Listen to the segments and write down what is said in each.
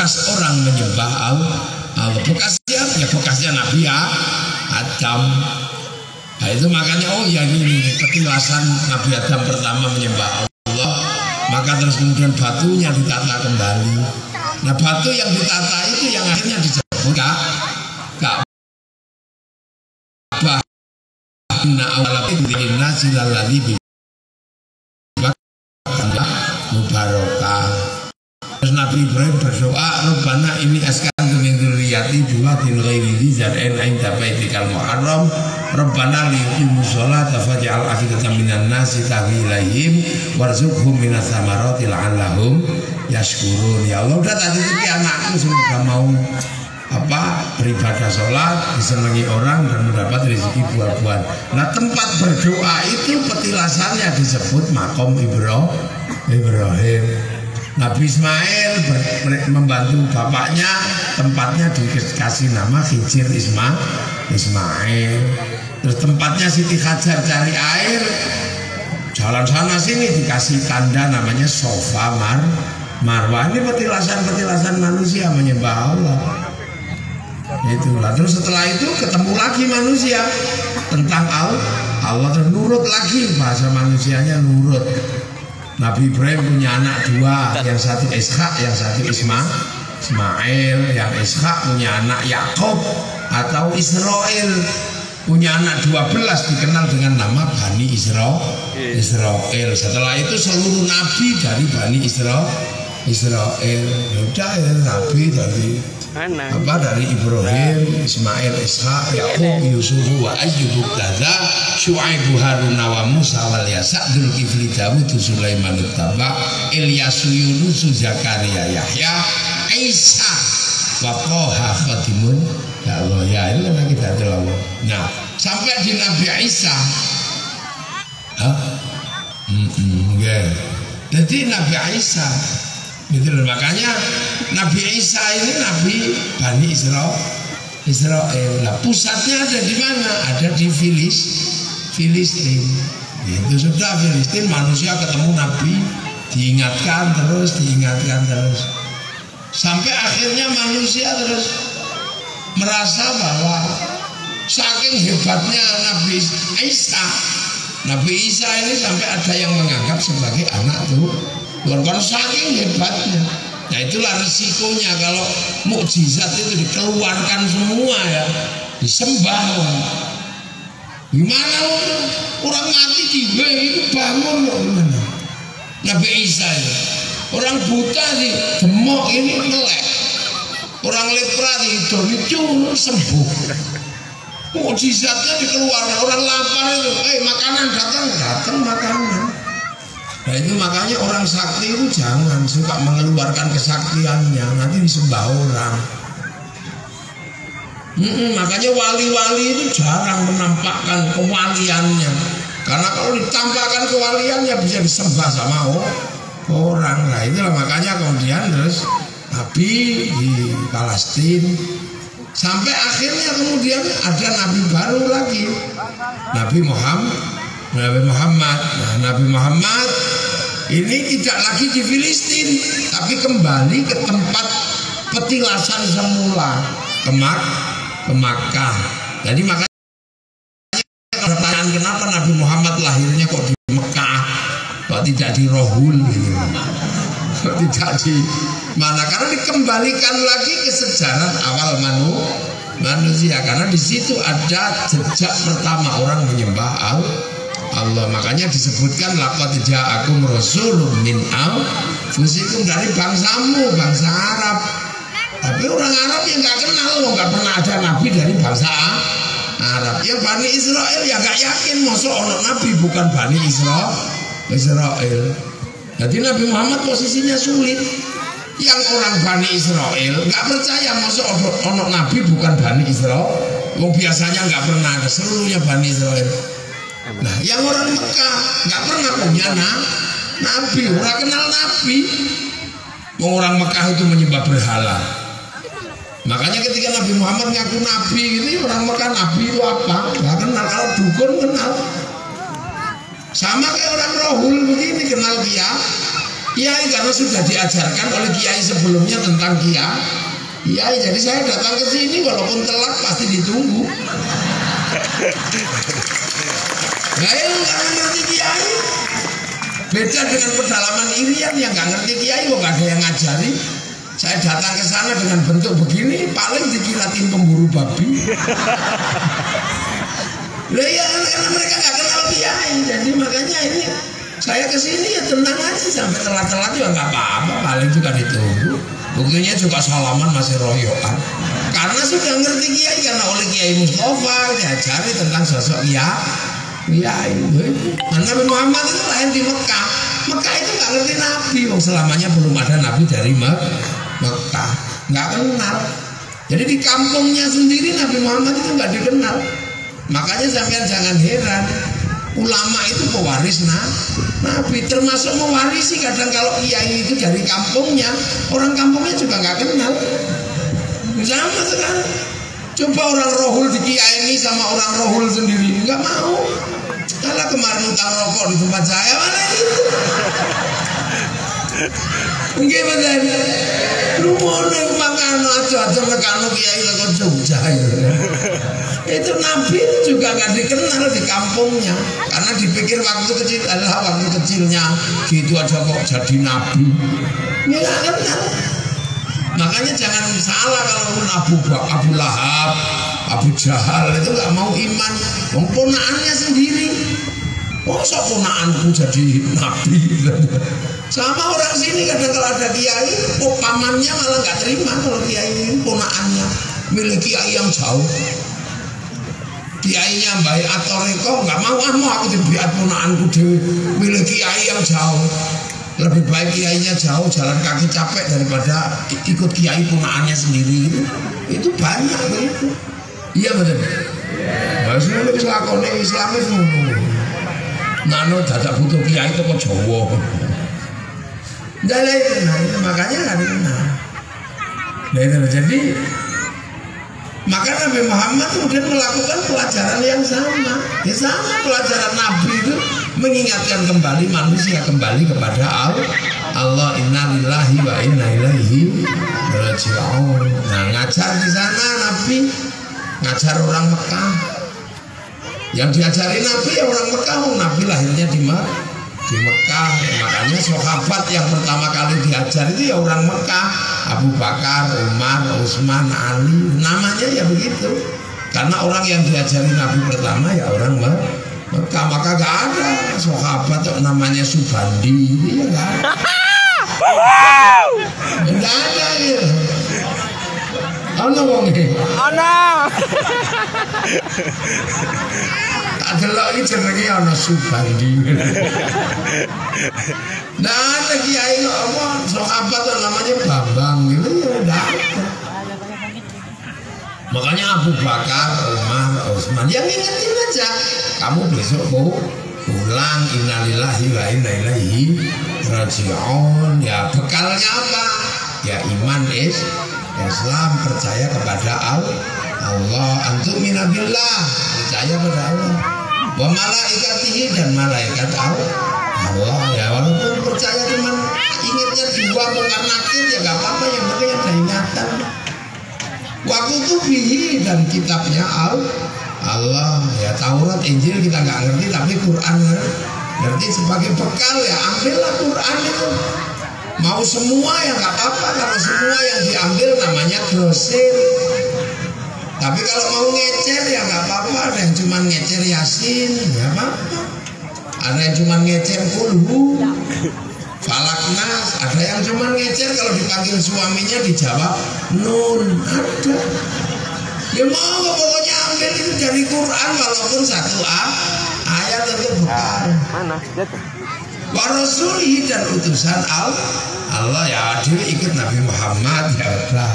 bekas orang menyembah Allah. Bekasnya ya bekasnya Nabi Adam. Nah itu makanya oh ya ini petilasan Nabi Adam pertama menyembah Allah. Maka terus kemudian batunya ditata kembali. Nah batu yang ditata itu yang akhirnya disebut Ka'bah. Inna awala inna silalladzi mubarakah. Terus Nabi Ibrahim berdoa, Rabbana ini askantu min dzurriyyati biwadin ghairi dzi zar'in 'inda baitikal muharram. Rabbana liyuqimus sholata faj'al afidatan minan nasi tahwi ilaihim warzuqhum minas thamarati la'allahum yashkurun. Ya Allah, udah tadi itu anakku semoga mau beribadah sholat, disenangi orang dan mendapat rezeki buah-buahan. Nah tempat berdoa itu petilasannya disebut makom Ibrahim. Nabi Ismail membantu bapaknya, tempatnya dikasih nama Hijir Ismail. Terus tempatnya Siti Hajar cari air, jalan sana sini dikasih tanda namanya Sofa Marwah. Ini petilasan manusia menyembah Allah. Itulah. Terus setelah itu ketemu lagi manusia tentang Allah, terus nurut lagi, bahasa manusianya nurut. Nabi Ibrahim punya anak dua, yang satu Ishak, yang satu Ismail. Yang Ishak punya anak Yakub atau Israel, punya anak 12 dikenal dengan nama Bani Israel. Setelah itu seluruh nabi dari Bani Israel. Udah ya nabi dari dari Ibrahim, Ismail, Ishak, Yakub, Yusuf, wa Ayyub, Kadza, Syu'aib, Harun, wa Musa, wal Yasa, Dzulkifli, Daud, Sulaiman, Taba, Ilyas, Yunus, Zakaria, Yahya, Isa, wa Toha Khatimun. Ya Allah, ya ini kan kita Allah. Nah, sampai di Nabi Isa. Jadi Nabi Isa gitu loh. Makanya Nabi Isa ini Nabi Bani Israel. Nah, pusatnya ada di mana? Ada di Filistin. Itu sudah Filistin, manusia ketemu Nabi, diingatkan terus. Sampai akhirnya manusia terus merasa bahwa saking hebatnya Nabi Isa ini sampai ada yang menganggap sebagai anak tuh. Karena saking hebatnya. Nah itulah risikonya kalau mukjizat itu dikeluarkan semua ya, disembah. Gimana orang mati tiba itu bangun gimana? Nabi Isa itu orang buta sih gemuk ini melek, orang lepra itu sembuh. Mukjizatnya dikeluarkan. Orang lapar itu, makanan datang makanan. Nah itu makanya orang sakti itu jangan suka mengeluarkan kesaktiannya, nanti disembah orang. Makanya wali-wali itu jarang menampakkan kewaliannya, karena kalau ditampakkan kewaliannya bisa disembah sama orang. Nah itulah makanya kemudian terus Nabi di Palestina, sampai akhirnya kemudian ada Nabi baru lagi, Nabi Muhammad. Nah, Nabi Muhammad ini tidak lagi di Filistin, tapi kembali ke tempat petilasan semula, ke Makkah. Jadi makanya pertanyaan kenapa Nabi Muhammad lahirnya kok di Mekah, kok tidak di Rohul, kok tidak di mana? Karena dikembalikan lagi ke sejarah awal manusia, karena di situ ada jejak pertama orang menyembah Allah. Makanya disebutkan laqad ja'akum rasulun min anfusikum, dari bangsamu, bangsa Arab. Tapi orang Arab yang nggak kenal, nggak pernah ada nabi dari bangsa Arab. Yang Bani Israel ya nggak yakin masuk orang nabi bukan Bani Israel. Jadi Nabi Muhammad posisinya sulit. Yang orang Bani Israel nggak percaya masuk orang nabi bukan Bani Israel. Biasanya nggak pernah ada, seluruhnya Bani Israel. Nah, yang orang Mekah nggak pernah punya nabi, orang kenal nabi. Orang Mekah itu menyembah berhala. Makanya ketika Nabi Muhammad ngaku nabi ini, orang Mekah nabi itu apa? Nggak kenal. Kalau dukun kenal. Sama kayak orang Rohul begini kenal kiai karena sudah diajarkan oleh kiai sebelumnya tentang kiai. Jadi saya datang ke sini walaupun telat pasti ditunggu. Nah, karena ngerti kiai. Beda dengan pedalaman Irian yang nggak ngerti kiai, kok nggak ada yang ngajari. Saya datang ke sana dengan bentuk begini, paling dikira tim pemburu babi. Lah ya, karena mereka nggak kenal kiai, jadi makanya ini saya kesini ya tenang aja sampai telat-telat juga nggak apa-apa, paling juga ditunggu. Buktinya juga salaman masih royokan. Karena sudah ngerti kiai, karena oleh Kiai Mustafa diajari tentang sosok kiai. Nabi Muhammad itu lahir di Mekah. Mekah itu nggak ngerti Nabi, selamanya belum ada Nabi dari Mekah, nggak kenal. Jadi di kampungnya sendiri Nabi Muhammad itu nggak dikenal. Makanya sampean jangan heran, ulama itu pewaris Nabi, termasuk mewarisi. Kadang kalau kiai itu dari kampungnya, orang kampungnya juga nggak kenal. Sama sekarang, coba orang rohul di kiai ini sama orang rohul sendiri nggak mau. Kalau kemarin utang rokok di tempat saya mana itu? Nggih bener. Lu mau makan aja mekano kiai kok Jogja. Itu Nabi juga nggak dikenal di kampungnya, karena dipikir waktu kecil adalah waktu kecilnya gitu aja kok jadi Nabi. Nggak kenal. Makanya jangan salah kalau Abu Lahab, Abu Jahal itu nggak mau iman, wong ponakannya sendiri. Masa ponakanku jadi Nabi? Sama orang sini kadang kalau ada kiai, pamannya malah nggak terima kalau kiai ini ponakannya milik kiai yang jauh. Kiainya baik atau reko nggak mau, aku dibiat ponakanku dewi milik kiai yang jauh. Lebih baik kiainya jauh jalan kaki capek daripada ikut kiai ponakannya sendiri. Itu banyak begitu. Iya betul. Maksudnya itu lakone Islam itu. Nano dadak butuh kiai itu kok Jawa. Jadi makanya nggak dikenal. Jadi maka Nabi Muhammad kemudian melakukan pelajaran yang sama. Ya sama pelajaran Nabi itu mengingatkan kembali manusia kembali kepada Allah. Inna lillahi wa inna ilaihi raji'un. Nah, ngajar di sana Nabi, ngajar orang Mekah. Yang diajari Nabi ya orang Mekah. Nabi lahirnya di Mekah. Makanya sahabat yang pertama kali diajar itu ya orang Mekah. Abu Bakar, Umar, Utsman, Ali. Namanya ya begitu. Karena orang yang diajari Nabi pertama ya orang Mekah. Maka gak ada sahabat namanya Subandi. Ya gak ada. Gak ada ya. Ana wong iki. Ana. Tak delok iki jenenge ana Subandi. Nah, ada kiai apa sahabat namanya Bambang gitu ya enggak ada. Makanya Abu Bakar, Umar, Utsman yang ingetin aja. Kamu besok mau pulang, innalillahi wa inna ilaihi raji'un. Ya bekalnya apa? Ya iman Islam, percaya kepada Allah, antum minabillah, percaya pada Allah, wa malaikatihi dan malaikat Allah. Ya walaupun percaya cuman ingatnya dua bukan nakir ya gak apa-apa, yang penting ada ingatan. Waktu itu bihi dan kitabnya Allah. Ya Taurat, Injil kita nggak ngerti, tapi Quran ngerti sebagai bekal. Ya ambillah Quran itu. Mau semua ya nggak apa-apa, kalau semua yang diambil namanya grosir. Tapi kalau mau ngecer ya nggak apa-apa. Ada yang cuma ngecer Yasin, ya apa-apa. Ada yang cuma ngecer Kulhu, Falaknas. Ada yang cuma ngecer kalau dipanggil suaminya dijawab Nun. Ada. Ya mau pokoknya ambil itu dari Quran walaupun satu ayat itu bukan. Mana? Wa rasulihi dan utusan Allah ya diri ikut Nabi Muhammad ya udah.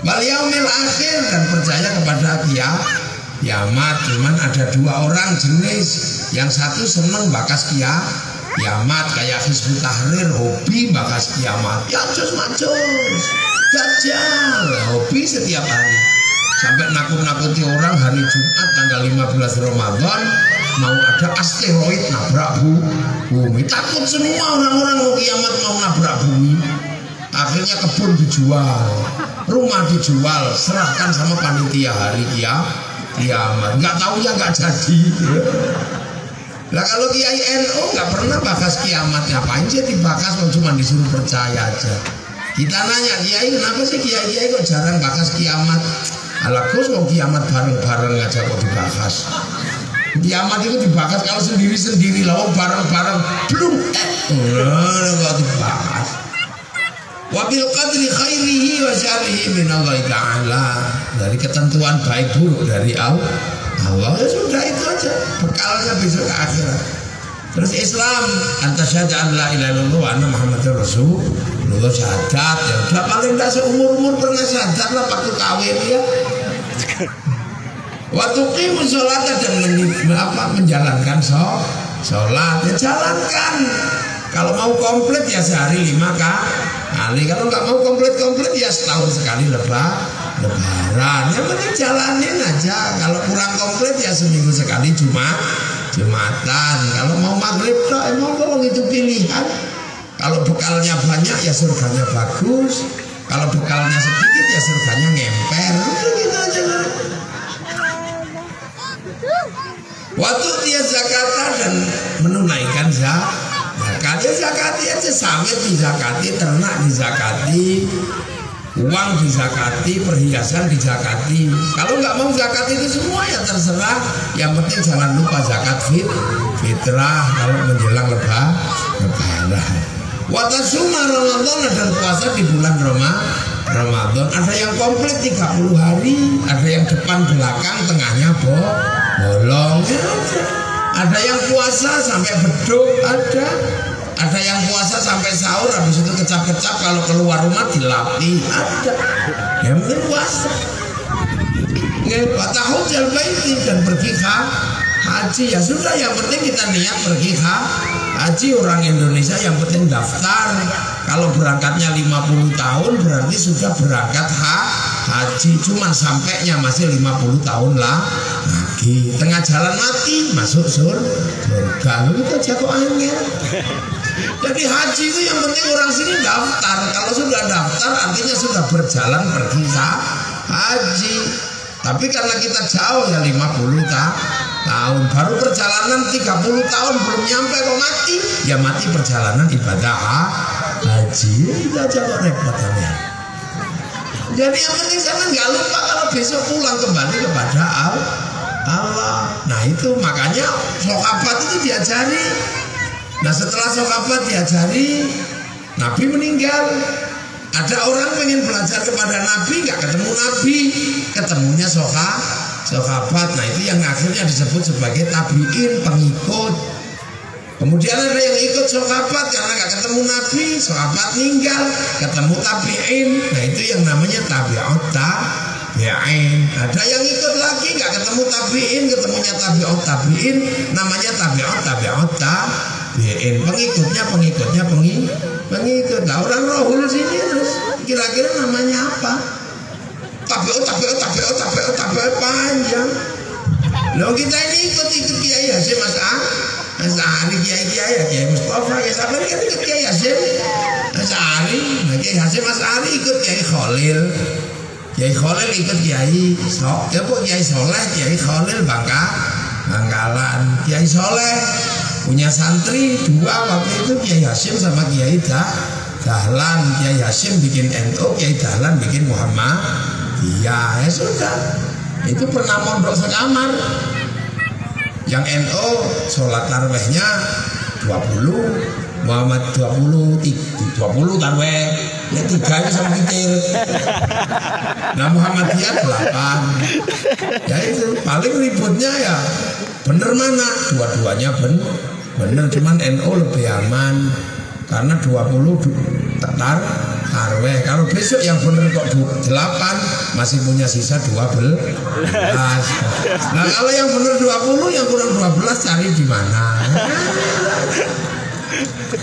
Wal yaumil akhir dan percaya kepada kiamat. Cuman ada dua orang jenis. Yang satu seneng bakas kiamat kayak Hizbut Tahrir, hobi bakas kiamat. Ya cus macus. Dajjal hobi setiap hari. sampai nakut-nakuti orang hari Jumat tanggal 15 Ramadan mau ada asteroid nabrak bumi. Takut semua orang-orang mau kiamat, mau nabrak bumi. Akhirnya kebun dijual, rumah dijual, serahkan sama panitia hari kiamat. Nggak taunya nggak jadi. Lah kalau Kiai NU nggak pernah bahas kiamat, ngapain sih dibahas? Cuma disuruh percaya aja. Kita nanya Kiai, kenapa sih Kiai kok jarang bahas kiamat? Ala Gus mau kiamat bareng-bareng aja kok dibahas. Kiamat itu dibahas kalau sendiri-sendiri, lah bareng-bareng belum kok dibahas. Wabil qadri khairihi wa syarrihi minallahi ta'ala. Dari ketentuan baik buruk dari Allah, ya sudah itu aja bekalnya besok ke akhirat. Terus Islam antasyhadu an la ilaha illallah wa anna muhammadar rasulullah, syahadat ya udah paling enggak seumur-umur pernah syahadat lah waktu kawin ya. Waktu qimus sholat dan menjalankan sholat ya jalankan. Kalau mau komplit ya sehari 5 kali. Kalau nggak mau komplit ya setahun sekali lebaran. Yang penting jalanin aja. Kalau kurang komplit ya seminggu sekali Jumatan. Kalau mau maghrib emang kalau itu pilihan. Kalau bekalnya banyak ya surganya bagus. Kalau bekalnya sedikit ya surganya ngemper. Gitu aja. Waktu dia zakata dan menunaikan zakati aja, sawit dizakati, ternak dizakati, uang dizakati, perhiasan dizakati. Kalau nggak mau zakat itu semua ya terserah. Yang penting jangan lupa zakat fitrah kalau menjelang lebaran. Watasuma Ramadan, dan puasa di bulan Ramadan. Ada yang komplit 30 hari, ada yang depan belakang tengahnya bolong. Ada yang puasa sampai beduk, ada yang puasa sampai sahur, habis itu kecap-kecap kalau keluar rumah dilapi, ada. Yang penting puasa. Tahu jalbaiti dan pergi haji ya sudah, yang penting kita niat pergi haji. Orang Indonesia yang penting daftar. Kalau berangkatnya 50 tahun berarti sudah berangkat haji, cuman sampainya masih 50 tahun lah lagi. Tengah jalan mati masuk surga. Itu aja kok angel. Jadi haji itu yang penting orang sini daftar. Kalau sudah daftar artinya sudah berjalan pergi haji. Tapi karena kita jauh ya 50 tahun, baru perjalanan 30 tahun belum nyampe kok mati. Ya mati perjalanan ibadah haji. Itu aja kok repotannya. Jadi yang penting jangan nggak lupa kalau besok pulang kembali kepada Allah. Nah itu makanya sokabat itu diajari. Nah setelah sokabat diajari, Nabi meninggal. Ada orang pengen belajar kepada Nabi, nggak ketemu Nabi, ketemunya sokabat. Nah itu yang akhirnya disebut sebagai tabiin, pengikut. Kemudian ada yang ikut sokabat karena nggak ketemu Nabi, sokabat meninggal, ketemu tabiin. Nah itu yang namanya tabi'ut tabi'in. Ada yang ikut lagi nggak ketemu tabiin, ketemunya tabi'ut tabi'in, namanya tabi'ut tabi'in. Pengikut. Nah orang rohul sini terus kira-kira namanya apa? Tabi'ut panjang. Loh kita ini ikut Kiai Hasyim Asy'ari, Kiai Mustafa, Kiai Sabar kan ikut Kiai Hasyim Asy'ari. Nah Kiai Hasyim Asy'ari ikut Kiai Khalil. Kiai Khalil ikut Kiai Soleh, Kiai Khalil Bangkalan. Kiai Soleh punya santri 2 waktu itu, Kiai Hasyim sama Kiai Dahlan. Kiai Hasyim bikin NU, Kiai Dahlan bikin Muhammadiyah. Ya sudah, itu pernah mondok sekamar. Yang NU sholat tarawehnya 20, Muhammad 20 taraweh ya 3 itu sama witir. Nah Muhammadiyah 8. Ya itu paling ributnya ya bener mana, dua-duanya bener, cuman NU lebih aman karena 20 taraweh. Kalau besok yang bener kok 8 masih punya sisa 12. Nah kalau yang bener 20, yang kurang 12 cari di mana?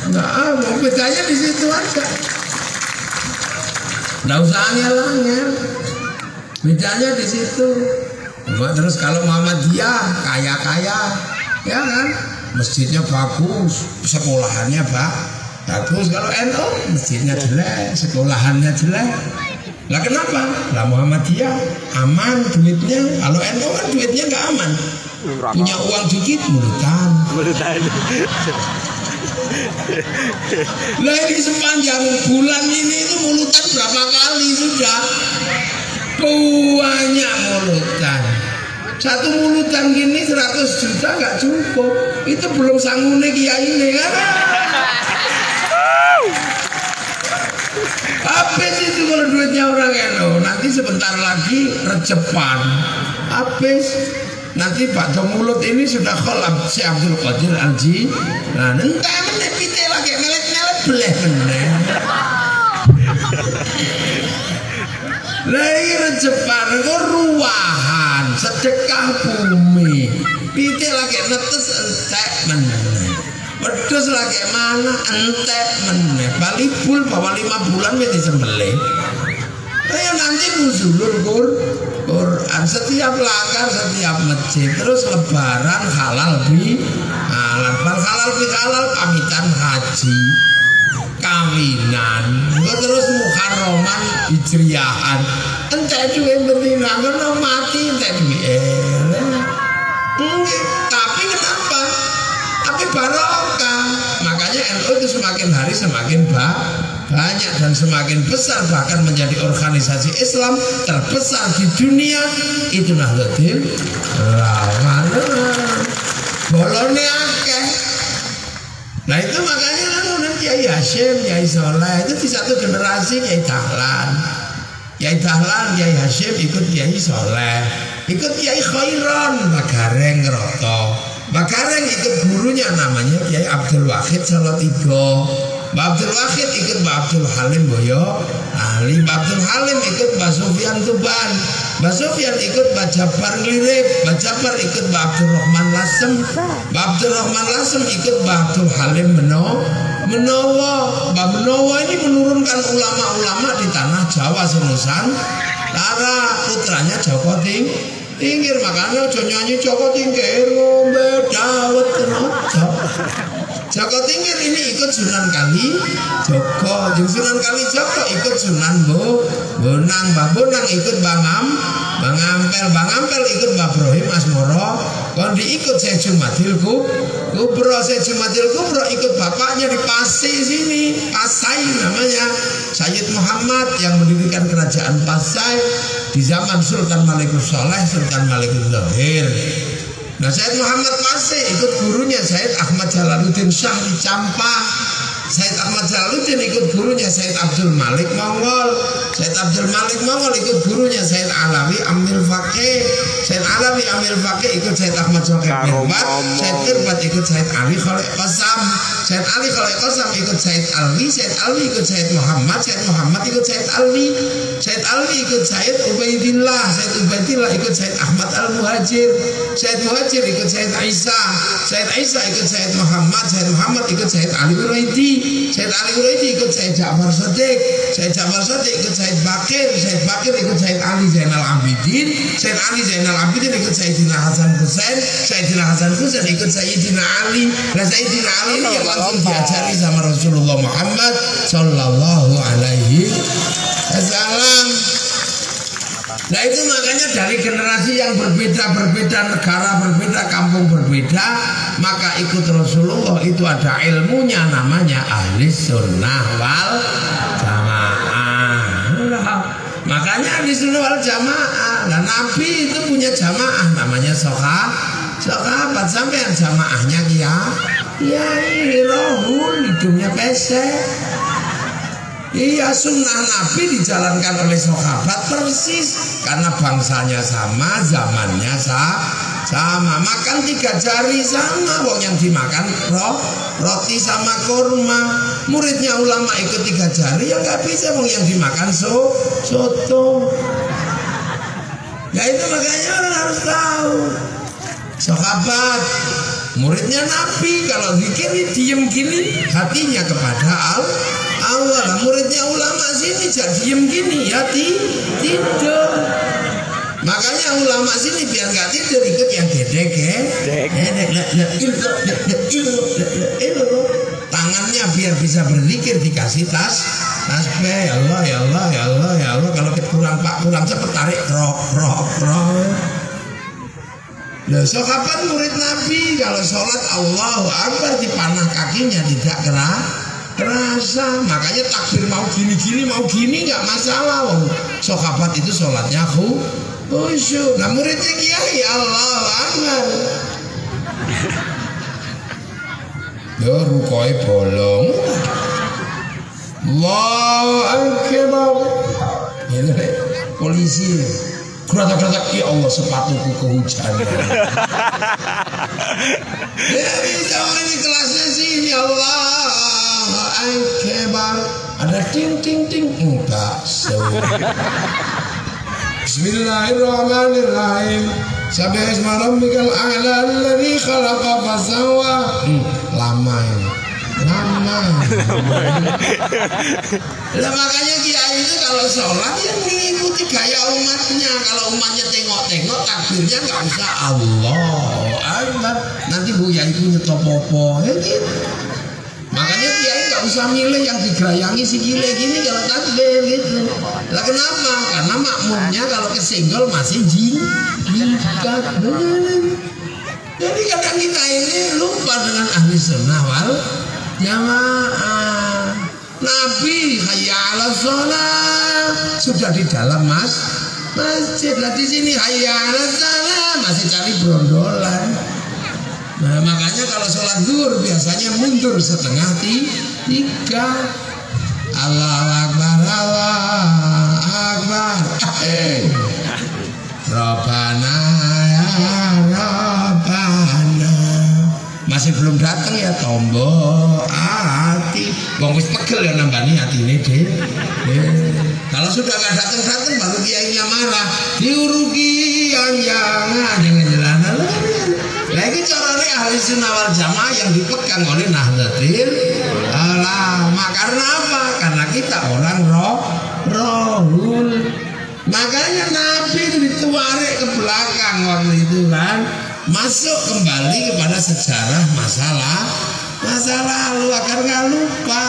Nah, mau bedanya di situ aja. Nggak usah angel-angel. Bedanya di situ. Terus kalau Muhammadiyah kaya-kaya, ya kan? Masjidnya bagus, sekolahannya bagus. Kalau NU masjidnya jelek, sekolahannya jelek. Lah kenapa? Lah Muhammadiyah aman duitnya. Kalau NU kan duitnya nggak aman. Punya uang dikit mulutan. Lah ini sepanjang bulan ini itu mulutan berapa kali sudah? Banyak mulutan. Satu mulutan gini 100 juta nggak cukup. Itu belum sanggune kiai ini kan? Habis itu kalau duitnya orang NU. Nanti sebentar lagi Recepan habis. Nanti Pak Mulut ini sudah kolab si Abdul Qadir Al-Ji. Nah, entah meneh pite lagi melet-melet beleh meneh. Lah iki Recepan kok ruahan, sedekah bumi. Pite lagi netes entek meneh. Wedhus lagi mana entek meneh. Balibul bawa 5 bulan wis disembelih. Ayo nanti nuzulul Quran setiap langgar, setiap masjid. Terus lebaran halal bi halal pamitan haji, kawinan, terus muharraman hijriyahan. Entek duwe betina ngono mati entek duwe. Tapi kenapa? Tapi barokah. Makanya NU itu semakin hari semakin banyak dan semakin besar, bahkan menjadi organisasi Islam terbesar di dunia. Itu Nahdlatul Ulama. Bolone akeh. Nah itu makanya kan Kiai Hasyim, Kiai Soleh itu di satu generasi Kiai Dahlan, Kiai Hasyim ikut Kiai Soleh, ikut Kiai Khairon, Magareng Ngeroto. Magareng ikut gurunya namanya Kiai Abdul Wahid Salatiga. Mbak Abdul Wahid ikut Mbak Abdul Halim Boyo Ali. Mbak Abdul Halim ikut Mbak Sufyan Tuban. Mbak Sufyan ikut Mbak Jabar Nglirip. Mbak Jabar ikut Mbak Abdul Rahman Lasem. Mbak Abdul Rahman Lasem ikut Mbak Abdul Halim Menowo. Mbak Menowo ini menurunkan ulama-ulama di tanah Jawa Senusantara. Putranya Joko Tingkir. Makanya aja nyanyi Joko Tingkir ngombe dawet rojo. Joko Tingkir ini ikut Sunan Kali Joko, Sunan Kali Joko ikut Sunan Bonang, Mbah Bonang ikut Bang Ampel ikut Mbah Brohim Asmoro, kon diikut Syekh Jumadil Kubro, Syekh Jumadil Kubro ikut bapaknya di Pasai sini, Pasai namanya Sayyid Muhammad yang mendirikan kerajaan Pasai di zaman Sultan Malikus Saleh, Sultan Malikus Zahir. Nah Sayyid Muhammad Pasai ikut gurunya Sayyid Ahmad Jalaluddin Shah di Campah. Sayyid Ahmad Jalaluddin ikut gurunya Sayyid Abdul Malik Mongol. Sayyid Abdul Malik Mongol ikut gurunya Sayyid Alawi Amil Faqih. Sayyid Alawi Amil Faqih ikut Sayyid Ahmad Syokib Mirbat. Sayyid Mirbat ikut Sayyid Ali Khalid Qasam. Sayyid Ali Khalid Qasam ikut Sayyid Alwi. Sayyid Alwi ikut Sayyid Muhammad. Sayyid Muhammad ikut Sayyid Alwi. Sayyid Alwi ikut Sayyid Ubaidillah. Sayyid Ubaidillah ikut Sayyid Ahmad Al-Muhajir. Sayyid Muhajir ikut Sayyid Isa. Sayyid Isa ikut Sayyid Muhammad. Sayyid Muhammad ikut Sayyid Ali Uraidi. Sayyid Ali Uraidi ikut Sayyid Ja'far Shadiq. Sayyid Ja'far Shadiq ikut Sayyid Bakir. Sayyid Bakir ikut Sayyid Ali Zainal Abidin. Sayyid Ali Zainal Abidin ikut Sayyidina Hasan Husain. Sayyidina Hasan Husain ikut Sayyidina Ali. Nah Sayyidina Ali ini yang langsung diajari sama Rasulullah Muhammad Sallallahu Alaihi Wasallam. Nah itu makanya dari generasi yang berbeda-berbeda, negara berbeda, kampung berbeda, maka ikut Rasulullah itu ada ilmunya, namanya ahli sunnah wal jamaah. Makanya ahli sunnah wal jamaah. Nah Nabi itu punya jamaah namanya sahabat. Sampai jamaahnya kiai rohul hidungnya pesek. Iya, sunnah Nabi dijalankan oleh sahabat persis karena bangsanya sama, zamannya sama, makan 3 jari sama, wong yang dimakan roti sama kurma. Muridnya ulama ikut 3 jari ya nggak bisa, wong yang dimakan soto. Ya itu makanya orang harus tahu. Sahabat muridnya Nabi kalau zikir diem gini hatinya kepada Allah. Muridnya ulama sini jadi diem gini ya tidur. Makanya ulama sini biar nggak tidur ikut yang gedek tangannya biar bisa berzikir dikasih tasbih ya Allah ya Allah ya Allah ya Allah. Kalau kurang cepet tarik rok. Nah, sahabat murid Nabi kalau sholat Allahu Akbar dipanah kakinya tidak kerasa. Makanya takbir mau gini nggak masalah. Sahabat itu sholatnya khusyuk. Nah muridnya kiai Allahu Akbar. Yo rukoi bolong. Allahu Akbar. Ini polisi. Keratak-keratak ya Allah sepatuku kehujanan. Ya bisa ini kelasnya sini Allahu Akbar. Ada ting enggak Bismillahirrahmanirrahim. Sabbihisma rabbikal a'la alladzi khalaqa fasawwa. Lama ini. Lah makanya kiai itu kalau sholat ya mengikuti gaya umatnya. Kalau umatnya tengok-tengok takbirnya nggak usah Allah Akbar. Nanti Buya itu nyetopopo ya gitu. Makanya kiai nggak usah milih yang digayangi si gile gini kalau takbir gitu. Lah kenapa? Karena makmumnya kalau kesenggol masih jikat. Jadi kadang kita ini lupa dengan ahli sunnah wal jamaah. Nabi hayya 'alas shalah sudah di dalam masjid. Lah di sini hayya 'alas shalah masih cari brondolan. Nah makanya kalau sholat zuhur biasanya mundur setengah tiga. Allahu Akbar, Allahu Akbar. Rabbana ya Rabbana. Masih belum datang ya tombol hati. Wong wis pegel ya nambani atine deh. Kalau sudah nggak datang baru kiainya marah. Diurugi yang dengan jalanan. Lagi caranya ahli sunnah wal jamaah yang dipegang oleh Nahdlatul Ulama. Karena apa? Karena kita orang rohul. Makanya Nabi itu ditarik ke belakang waktu itu kan, masuk kembali kepada sejarah masalah lalu agar nggak lupa.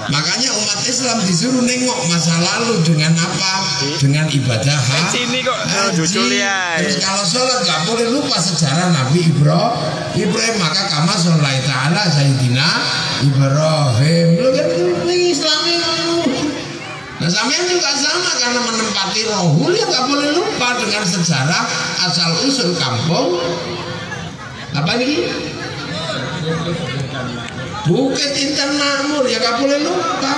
Makanya umat Islam disuruh nengok masa lalu dengan apa? Dengan ibadah haji. Terus kalau sholat nggak boleh lupa sejarah Nabi Ibrahim. Maka kama sholai ta'ala Sayyidina Ibrahim. Lu kan Islam itu. Nah sampean juga sama karena menempati rohul ya nggak boleh lupa dengan sejarah asal usul kampung. Apa lagi? Bukit Intan Makmur ya gak boleh lupa.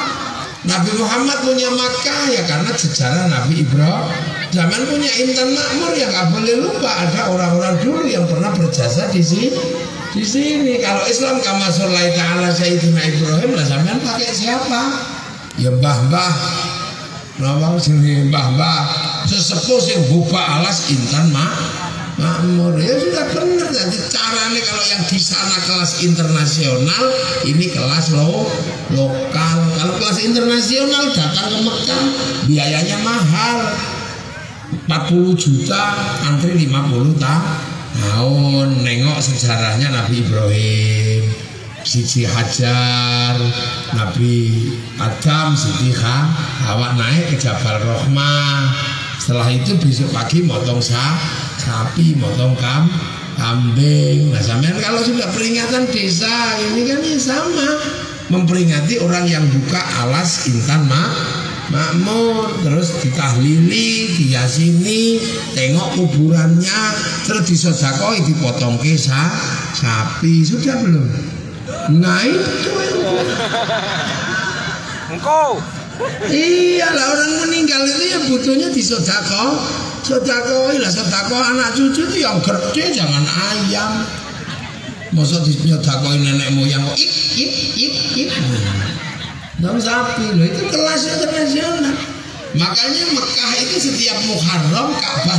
Nabi Muhammad punya Makkah ya karena sejarah Nabi Ibrahim. Zaman punya Intan Makmur ya gak boleh lupa. Ada orang-orang dulu yang pernah berjasa di sini. Kalau Islam kama sholai ta'ala Sayyidina Ibrahim lah sampean pakai siapa? Ya mbah-mbah. Nawang sini mbah-mbah sesepuh sing buka alas Intan Makmur. Ya sudah benar. Jadi caranya kalau yang di sana kelas internasional, ini kelas lokal. Kalau kelas internasional datang ke Mekah biayanya mahal, 40 juta, antri 50 tahun. Nengok sejarahnya Nabi Ibrahim, Siti Hajar, Nabi Adam, Siti Hawa naik ke Jabal Rahmah. Setelah itu besok pagi motong sapi, motong kambing. Nah sampean kalau sudah peringatan desa ini kan ya sama, memperingati orang yang buka alas Intan Makmur, terus ditahlili, diyasini, tengok kuburannya, terus disodakoi, dipotong ke sapi. Sudah belum? Nah itu engkau. Iyalah orang meninggal itu ya butuhnya disodakoi lah. Sodako anak cucu itu yang gede, jangan ayam. Masa disodakoi nenek moyang kok ip. Dan sapi loh, itu kelas internasional. Makanya Mekah itu setiap Muharram Ka'bah